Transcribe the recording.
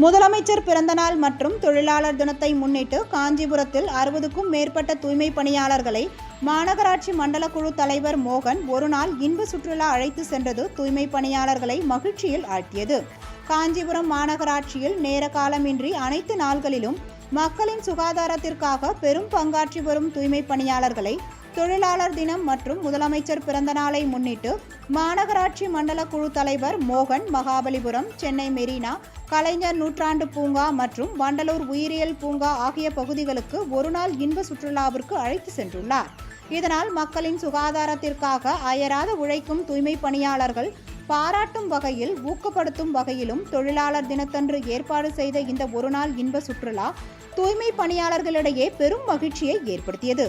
முதலமைச்சர் பிறந்தநாள் மற்றும் தொழிலாளர் தினத்தை முன்னிட்டு காஞ்சிபுரத்தில் 60க்கும் மேற்பட்ட தூய்மை பணியாளர்களை மாநகராட்சி மண்டல குழு தலைவர் மோகன் ஒருநாள் இன்ப சுற்றுலா அழைத்து சென்றது தூய்மை பணியாளர்களை மகிழ்ச்சியில் ஆழ்த்தியது. காஞ்சிபுரம் மாநகராட்சியில் நேர காலமின்றி அனைத்து நாள்களிலும் மக்களின் சுகாதாரத்திற்காக பெரும் பங்காற்றி வரும் தூய்மை பணியாளர்களை தொழிலாளர் தினம் மற்றும் முதலமைச்சர் பிறந்த நாளை முன்னிட்டு மாநகராட்சி மண்டல குழு தலைவர் மோகன் மகாபலிபுரம், சென்னை மெரினா, கலைஞர் நூற்றாண்டு பூங்கா மற்றும் வண்டலூர் உயிரியல் பூங்கா ஆகிய பகுதிகளுக்கு ஒருநாள் இன்ப சுற்றுலாவிற்கு அழைத்து சென்றுள்ளார். இதனால் மக்களின் சுகாதாரத்திற்காக அயராத உழைக்கும் தூய்மை பணியாளர்கள் பாராட்டும் வகையில், ஊக்கப்படுத்தும் வகையிலும் தொழிலாளர் தினத்தன்று ஏற்பாடு செய்த இந்த ஒருநாள் இன்ப சுற்றுலா தூய்மை பணியாளர்களிடையே பெரும் மகிழ்ச்சியை ஏற்படுத்தியது.